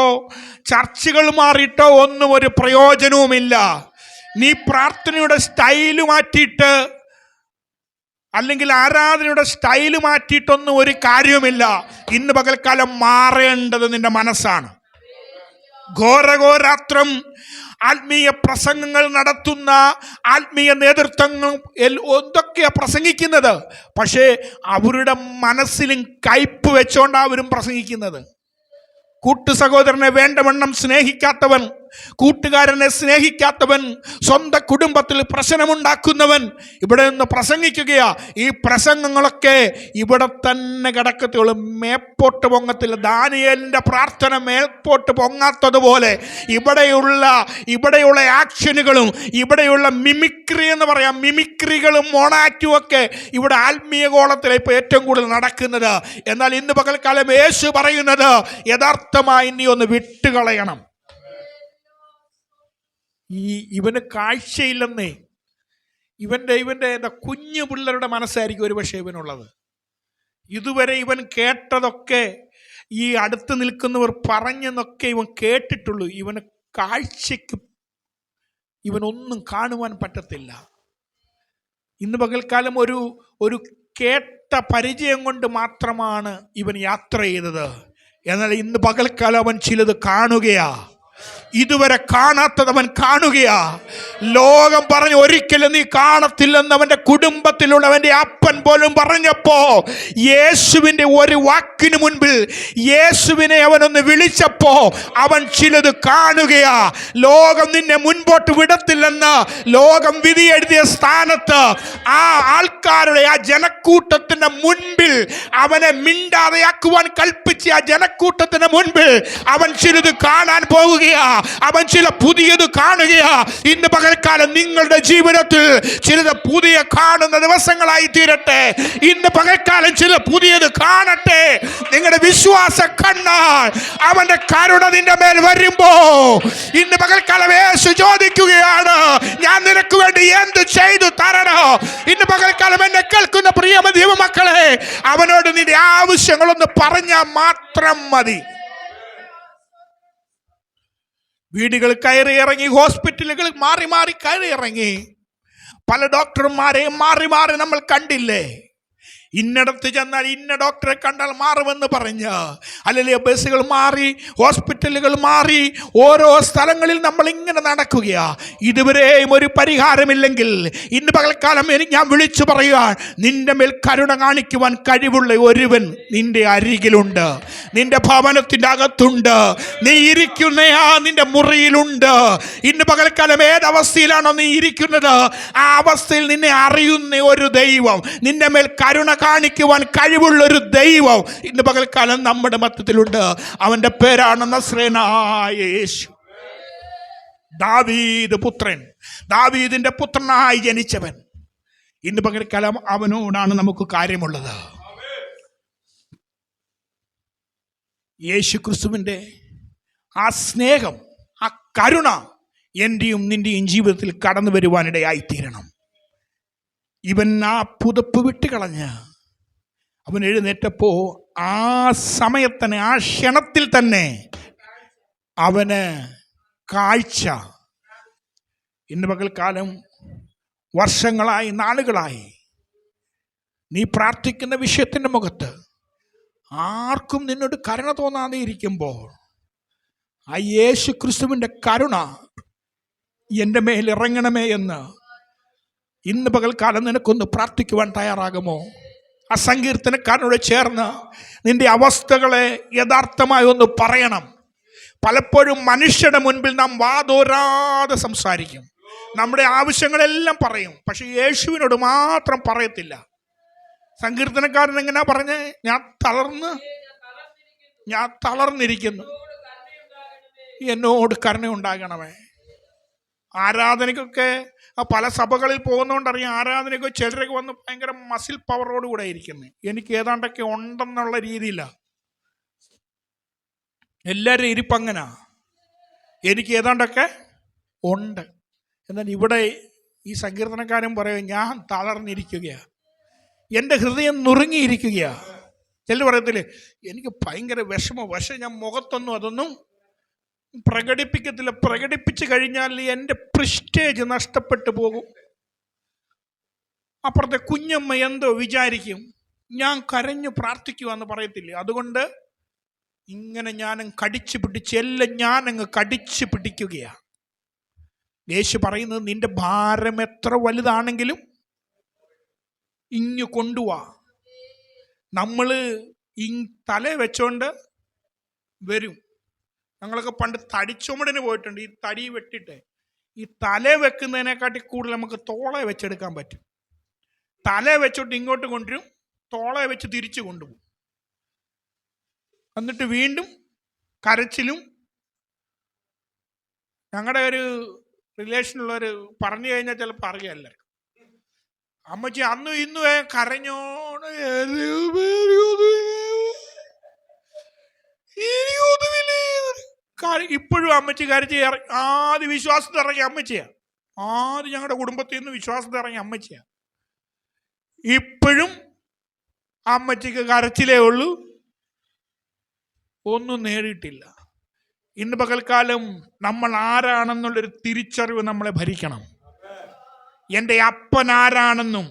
ചർച്ചുകൾ മാറിയിട്ടോ ഒന്നും ഒരു പ്രയോജനവുമില്ല. നീ പ്രാർത്ഥനയുടെ സ്റ്റൈല് മാറ്റിയിട്ട് അല്ലെങ്കിൽ ആരാധനയുടെ സ്റ്റൈല് മാറ്റിയിട്ടൊന്നും ഒരു കാര്യവുമില്ല. ഇന്ന് പകൽക്കാലം മാറേണ്ടത് നിന്റെ മനസ്സാണ്. ഘോരഘോരാത്രം ആത്മീയ പ്രസംഗങ്ങൾ നടത്തുന്ന ആത്മീയ നേതൃത്വങ്ങൾ എന്തൊക്കെയാ പ്രസംഗിക്കുന്നത്? പക്ഷേ അവരുടെ മനസ്സിലും കയ്പ് വെച്ചോണ്ടാണ് അവരും പ്രസംഗിക്കുന്നത്. കൂട്ടു സഹോദരനെ വേണ്ടവണ്ണം സ്നേഹിക്കാത്തവൻ, കൂട്ടുകാരനെ സ്നേഹിക്കാത്തവൻ, സ്വന്തം കുടുംബത്തിൽ പ്രശ്നമുണ്ടാക്കുന്നവൻ ഇവിടെ നിന്ന് പ്രസംഗിക്കുകയാ. ഈ പ്രസംഗങ്ങളൊക്കെ ഇവിടെ തന്നെ കിടക്കത്തുള്ളൂ, മേപ്പോട്ട് പൊങ്ങത്തില്ല. ദാനിയേലിന്റെ പ്രാർത്ഥന മേൽപോട്ട് പൊങ്ങാത്തതുപോലെ ഇവിടെയുള്ള ആക്ഷനുകളും ഇവിടെയുള്ള മിമിക്രി എന്ന് പറയാം, മിമിക്രികളും മോണാക്റ്റും ഒക്കെ ഇവിടെ ആത്മീയ ഗോളത്തിൽ ഇപ്പൊ ഏറ്റവും കൂടുതൽ നടക്കുന്നത്. എന്നാൽ ഇന്ന് പകൽക്കാലം യേശു പറയുന്നത്, യഥാർത്ഥമായി നീ ഒന്ന് വിട്ടുകളയണം. ഇവന് കാഴ്ചയില്ലെന്നേ. ഇവന്റെ എന്താ കുഞ്ഞു പിള്ളേരുടെ മനസ്സായിരിക്കും ഒരു പക്ഷേ ഇവനുള്ളത്. ഇതുവരെ ഇവൻ കേട്ടതൊക്കെ ഈ അടുത്ത് നിൽക്കുന്നവർ പറഞ്ഞെന്നൊക്കെ ഇവൻ കേട്ടിട്ടുള്ളൂ. ഇവന് കാഴ്ചയ്ക്ക് ഇവനൊന്നും കാണുവാൻ പറ്റത്തില്ല. ഇന്ന് പകൽക്കാലം ഒരു കേട്ട പരിചയം കൊണ്ട് മാത്രമാണ് ഇവൻ യാത്ര ചെയ്തത്. എന്നാൽ ഇന്ന് പകൽക്കാലം അവൻ ചിലത് കാണുകയാ. ഇതുവരെ കാണാത്തതവൻ കാണുകയാ. ലോകം പറഞ്ഞു ഒരിക്കലും നീ കാണത്തില്ലെന്ന് അവന്റെ കുടുംബത്തിലുള്ളവന്റെ അപ്പൻ പോലും പറഞ്ഞപ്പോ, യേശുവിന്റെ ഒരു വാക്കിന് മുൻപിൽ യേശുവിനെ അവനൊന്ന് വിളിച്ചപ്പോ അവൻ ചിലത് കാണുകയാ. ലോകം നിന്നെ മുൻപോട്ട് വിടത്തില്ലെന്ന് ലോകം വിധി എഴുതിയ സ്ഥാനത്ത് ആ ആൾക്കാരുടെ, ആ ജനക്കൂട്ടത്തിന്റെ മുൻപിൽ അവനെ മിണ്ടാതെയാക്കുവാൻ കൽപ്പിച്ച ആ ജനക്കൂട്ടത്തിന്റെ മുൻപിൽ അവൻ ചിലത് കാണാൻ പോവുകയാ. അവൻ ചില പുതിയത് കാണുകയാ. ഇന്ന് പകൽക്കാലം നിങ്ങളുടെ ജീവിതത്തിൽ ചിലത് പുതിയ കാണുന്ന ദിവസങ്ങളായി തീരട്ടെ. ഇന്ന് പകൽക്കാലം ചില പുതിയത് കാണട്ടെ. നിങ്ങളുടെ വിശ്വാസ കണ്ണാൽ അവന്റെ കരുണ നിന്റെ മേൽ വരുമ്പോ ഇന്ന് പകൽക്കാലം യേശു ചോദിക്കുകയാണ്, ഞാൻ നിനക്ക് വേണ്ടി എന്ത് ചെയ്തു തരണോ? ഇന്ന് പകൽക്കാലം എന്നെ കേൾക്കുന്ന പ്രിയ ദൈവമക്കളെ, അവനോട് നിന്റെ ആവശ്യങ്ങളൊന്ന് പറഞ്ഞാൽ മാത്രം മതി. വീടുകൾ കയറി ഇറങ്ങി, ഹോസ്പിറ്റലുകൾ മാറി മാറി കയറി ഇറങ്ങി, പല ഡോക്ടർമാരെയും മാറി മാറി നമ്മൾ കണ്ടില്ലേ? ഇന്നടത്ത് ചെന്നാൽ ഇന്ന ഡോക്ടറെ കണ്ടാൽ മാറുമെന്ന് പറഞ്ഞ്, അല്ലെങ്കിൽ ബസ്സുകൾ മാറി, ഹോസ്പിറ്റലുകൾ മാറി, ഓരോ സ്ഥലങ്ങളിൽ നമ്മൾ ഇങ്ങനെ നടക്കുകയാ. ഇതുവരെയും ഒരു പരിഹാരമില്ലെങ്കിൽ ഇന്ന് പകൽക്കാലം ഞാൻ വിളിച്ചു പറയുക, നിന്റെ മേൽ കരുണ കാണിക്കുവാൻ കഴിവുള്ള ഒരുവൻ നിന്റെ അരികിലുണ്ട്, നിന്റെ ഭവനത്തിൻ്റെ അകത്തുണ്ട്, നീ ഇരിക്കുന്ന നിന്റെ മുറിയിലുണ്ട്. ഇന്ന് പകൽക്കാലം ഏതവസ്ഥയിലാണോ നീ ഇരിക്കുന്നത്, ആ അവസ്ഥയിൽ നിന്നെ അറിയുന്ന ഒരു ദൈവം, നിന്റെ മേൽ കരുണ കാണിക്കുവാൻ കഴിവുള്ളൊരു ദൈവം ഇന്ന് പകൽക്കാലം നമ്മുടെ മധ്യത്തിലുണ്ട്. അവന്റെ പേരാണ് നസ്രേനായ യേശു. ദാവീദ് പുത്രൻ, ദാവീദിന്റെ പുത്രനായി ജനിച്ചവൻ. ഇന്ന് പകൽക്കാലം അവനോടാണ് നമുക്ക് കാര്യമുള്ളത്. യേശു ക്രിസ്തുവിന്റെ ആ സ്നേഹം, ആ കരുണ എന്റെയും നിന്റെയും ജീവിതത്തിൽ കടന്നു വരുവാനിടയായിത്തീരണം. ഇവൻ ആ പുതപ്പ് വിട്ടുകളഞ്ഞ് അവൻ എഴുന്നേറ്റപ്പോ ആ സമയത്തന്നെ, ആ ക്ഷണത്തിൽ തന്നെ അവന് കാഴ്ച. ഇന്ന് പകൽക്കാലം വർഷങ്ങളായി, നാളുകളായി നീ പ്രാർത്ഥിക്കുന്ന വിഷയത്തിൻ്റെ മുഖത്ത് ആർക്കും നിന്നോട് കരുണ തോന്നാതെ ഇരിക്കുമ്പോൾ, ആ യേശു ക്രിസ്തുവിൻ്റെ കരുണ എൻ്റെ മേൽ ഇറങ്ങണമേ എന്ന് ഇന്ന് പകൽക്കാലം നിനക്കൊന്ന് പ്രാർത്ഥിക്കുവാൻ തയ്യാറാകുമോ? ആ സങ്കീർത്തനക്കാരനോട് ചേർന്ന് നിന്റെ അവസ്ഥകളെ യഥാർത്ഥമായി ഒന്ന് പറയണം. പലപ്പോഴും മനുഷ്യരുടെ മുൻപിൽ നാം വാതോരാതെ സംസാരിക്കും, നമ്മുടെ ആവശ്യങ്ങളെല്ലാം പറയും, പക്ഷെ യേശുവിനോട് മാത്രം പറയത്തില്ല. സങ്കീർത്തനക്കാരൻ എങ്ങനെയാ പറഞ്ഞേ? ഞാൻ തളർന്നിരിക്കുന്നു, എന്നോട് കരുണയുണ്ടാകണമേ. ആരാധനയ്ക്കൊക്കെ പല സഭകളിൽ പോകുന്നതുകൊണ്ടറിയാം, ആരാധനയ്ക്ക് ചിലരൊക്കെ വന്ന് ഭയങ്കര മസിൽ പവറോടുകൂടെ ഇരിക്കുന്നത്. എനിക്ക് ഏതാണ്ടൊക്കെ ഉണ്ടെന്നുള്ള രീതിയിലാണ് എല്ലാവരും ഇരിപ്പങ്ങനാ. എനിക്ക് ഏതാണ്ടൊക്കെ ഉണ്ട്. എന്നാൽ ഇവിടെ ഈ സങ്കീർത്തനക്കാരൻ പറയും, ഞാൻ തളർന്നിരിക്കുകയാണ്, എൻ്റെ ഹൃദയം നുറുങ്ങിയിരിക്കുകയാണ്. ചിലർ പറയത്തില്ലേ, എനിക്ക് ഭയങ്കര വിഷമം, പക്ഷെ ഞാൻ മുഖത്തൊന്നും അതൊന്നും പ്രകടിപ്പിക്കത്തില്ല. പ്രകടിപ്പിച്ചു കഴിഞ്ഞാൽ എൻ്റെ പ്രിസ്റ്റേജ് നഷ്ടപ്പെട്ടു പോകും. അപ്പുറത്തെ കുഞ്ഞമ്മ എന്തോ വിചാരിക്കും, ഞാൻ കരഞ്ഞു പ്രാർത്ഥിക്കുവാന്ന് പറയത്തില്ലേ. അതുകൊണ്ട് ഇങ്ങനെ ഞാനും കടിച്ചു പിടിച്ച്, എല്ലാം ഞാനങ്ങ് കടിച്ചു പിടിക്കുകയാണ്. യേശു പറയുന്നത്, നിന്റെ ഭാരം എത്ര വലുതാണെങ്കിലും ഇങ്ങു കൊണ്ടുവാ. നമ്മൾ തല വെച്ചോണ്ട് വരും. ഞങ്ങളൊക്കെ പണ്ട് തടിച്ചുമടിന് പോയിട്ടുണ്ട്. ഈ തടി വെട്ടിട്ട് ഈ തല വെക്കുന്നതിനെക്കാട്ടി കൂടുതൽ നമുക്ക് തോളെ വെച്ചെടുക്കാൻ പറ്റും. തല വെച്ചോട്ട് ഇങ്ങോട്ട് കൊണ്ടുവരും, തോളെ വെച്ച് തിരിച്ചു കൊണ്ടുപോകും. എന്നിട്ട് വീണ്ടും കരച്ചിലും. ഞങ്ങളുടെ ഒരു റിലേഷനുള്ളവർ പറഞ്ഞു കഴിഞ്ഞാൽ ചിലപ്പോൾ അറിയാമല്ല, അമ്മച്ചി അന്നും ഇന്നും കരഞ്ഞോണ്ട് ഇപ്പോഴും അമ്മച്ചി കരച്ച് ആദ്യം വിശ്വാസത്തിൽ ഇറങ്ങിയ അമ്മച്ചിയാ. ആദ്യം ഞങ്ങളുടെ കുടുംബത്തിൽ നിന്ന് വിശ്വാസത്തിൽ ഇറങ്ങിയ അമ്മച്ചിയാ. ഇപ്പോഴും അമ്മച്ചിക്ക് കരച്ചിലേ ഉള്ളൂ, ഒന്നും നേടിയിട്ടില്ല. ഇന്ന് പകൽക്കാലം നമ്മൾ ആരാണെന്നുള്ളൊരു തിരിച്ചറിവ് നമ്മളെ ഭരിക്കണം. എൻ്റെ അപ്പൻ ആരാണെന്നും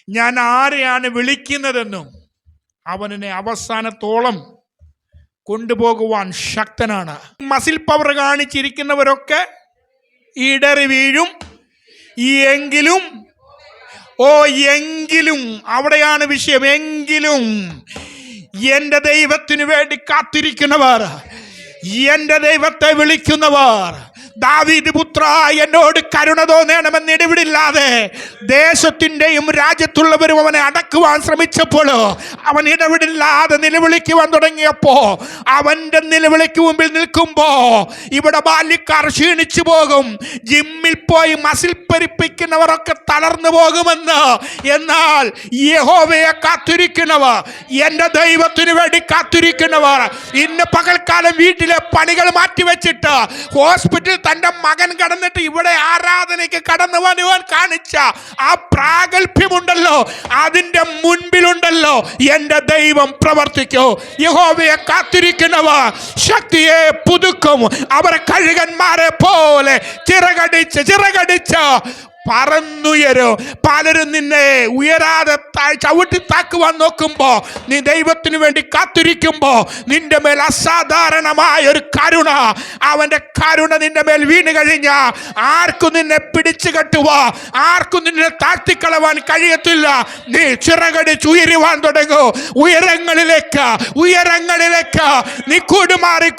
ഞാൻ ആരെയാണ് വിളിക്കുന്നതെന്നും അവനെ അവസാനത്തോളം കൊണ്ടുപോകുവാൻ ശക്തനാണ്. മസിൽ പവർ കാണിച്ചിരിക്കുന്നവരൊക്കെ ഇടറി വീഴും. എങ്കിലും അവിടെയാണ് വിഷയം. എങ്കിലും എൻ്റെ ദൈവത്തിനു വേണ്ടി കാത്തിരിക്കുന്നവർ, എൻ്റെ ദൈവത്തെ വിളിക്കുന്നവർ, ദാവീദ് പുത്ര എന്നോട് കരുണ തോന്നണമെന്ന് ഇടവിടില്ലാതെ ദേശത്തിൻ്റെയും രാജ്യത്തുള്ളവരും അവനെ അടക്കുവാൻ ശ്രമിച്ചപ്പോൾ, അവൻ ഇടവിടില്ലാതെ നിലവിളിക്കുവാൻ തുടങ്ങിയപ്പോൾ, അവൻ്റെ നിലവിളിക്ക് മുമ്പിൽ നിൽക്കുമ്പോൾ ഇവിടെ ബാല്യക്കാർ ക്ഷീണിച്ചു പോകും, ജിമ്മിൽ പോയി മസിൽ പരിപ്പിക്കുന്നവരൊക്കെ തളർന്നു പോകുമെന്ന്. എന്നാൽ യഹോവയെ കാത്തിരിക്കുന്നവർ, എൻ്റെ ദൈവത്തിനു വേണ്ടി കാത്തിരിക്കുന്നവർ, ഇന്ന് പകൽക്കാലം വീട്ടിലെ പണികൾ മാറ്റിവെച്ചിട്ട് ഹോസ്പിറ്റലിൽ തന്റെ മകൻ കടന്നിട്ട് ഇവിടെ ആരാധനയ്ക്ക് കടന്നു വരുവാൻ കാണിച്ച ആ പ്രാഗൽഭ്യമുണ്ടല്ലോ, അതിന്റെ മുൻപിലുണ്ടല്ലോ എന്റെ ദൈവം പ്രവർത്തിക്കോ. യഹോവയെ കാത്തിരിക്കുന്നവർ ശക്തിയെ പുതുക്കും. അവരെ കഴുകന്മാരെ പോലെ ചിറകടിച്ച് പറന്നുയരോ. പലരും നിന്നെ ഉയരാതെ ചവിട്ടി താക്കുവാൻ നോക്കുമ്പോ, നീ ദൈവത്തിന് വേണ്ടി കാത്തിരിക്കുമ്പോ നിന്റെ മേൽ അസാധാരണമായ ഒരു കരുണ, അവന്റെ കരുണ നിന്റെ മേൽ വീണ് കഴിഞ്ഞ ആർക്കും നിന്നെ പിടിച്ചു കെട്ടുവാ, ആർക്കും നിന്നെ താഴ്ത്തിക്കളവാൻ കഴിയത്തില്ല. നീ ചിറകടിച്ച് ഉയരുവാൻ തുടങ്ങൂ. ഉയരങ്ങളിലേക്ക് നീ കൂടുമാറി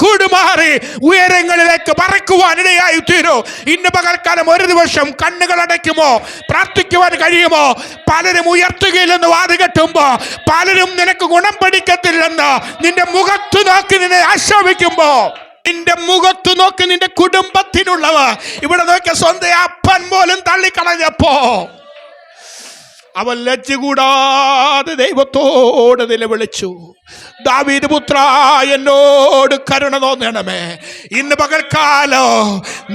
ഉയരങ്ങളിലേക്ക് പറക്കുവാൻ ഇടയായി തീരൂ. ഇന്ന് പകൽക്കാലം ഒരു ദിവസം കണ്ണുകൾ അടയ്ക്കുമോ, പ്രാർത്ഥിക്കുവാൻ കഴിയുമോ? പലരും ഉയർത്തുകയില്ലെന്ന് വാതുകെട്ടുമ്പോ, പലരും നിനക്ക് ഗുണം പഠിക്കത്തില്ലെന്ന് നിന്റെ മുഖത്ത് നോക്കി നിന്നെ ആശ്രയിക്കുമ്പോ, നിന്റെ മുഖത്ത് നോക്കി നിന്റെ കുടുംബത്തിനുള്ളവർ ഇവിടെ നോക്കിയ സ്വന്തം അപ്പൻ പോലും തള്ളിക്കളഞ്ഞപ്പോ അവൻ ലജ്ജ കൂടാതെ ദൈവത്തോട് നിലവിളിച്ചു, ദാവീദ് പുത്രാ എന്നോട് കരുണ തോന്നണമേ. ഇന്ന് പകൽക്കാലോ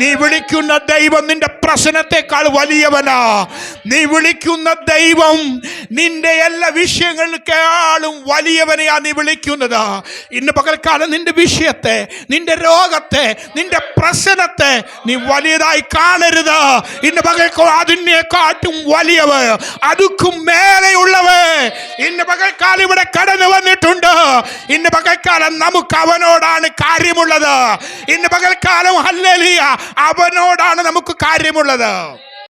നീ വിളിക്കുന്ന ദൈവം നിന്റെ പ്രശ്നത്തെക്കാൾ വലിയവനാ. നീ വിളിക്കുന്ന ദൈവം നിന്റെ എല്ലാ വിഷയങ്ങളെക്കാളും വലിയവനെയാ നീ വിളിക്കുന്നത്. ഇന്ന് പകൽക്കാലം നിന്റെ വിഷയത്തെ, നിന്റെ രോഗത്തെ, നിന്റെ പ്രശ്നത്തെ നീ വലിയതായി കാണരുത്. ഇന്ന് പകൽക്കാലം അതിനെക്കാട്ടും വലിയവ, അതുക്കും മേലെയുള്ളവ ഇന്ന് പകൽക്കാലം ഇവിടെ കടന്നു വന്നിട്ടുണ്ട്. ഇന്ന് പകൽക്കാലം നമുക്ക് അവനോടാണ് കാര്യമുള്ളത്. ഇന്ന് പകൽക്കാലം ഹല്ലേലൂയ, അവനോടാണ് നമുക്ക് കാര്യമുള്ളത്.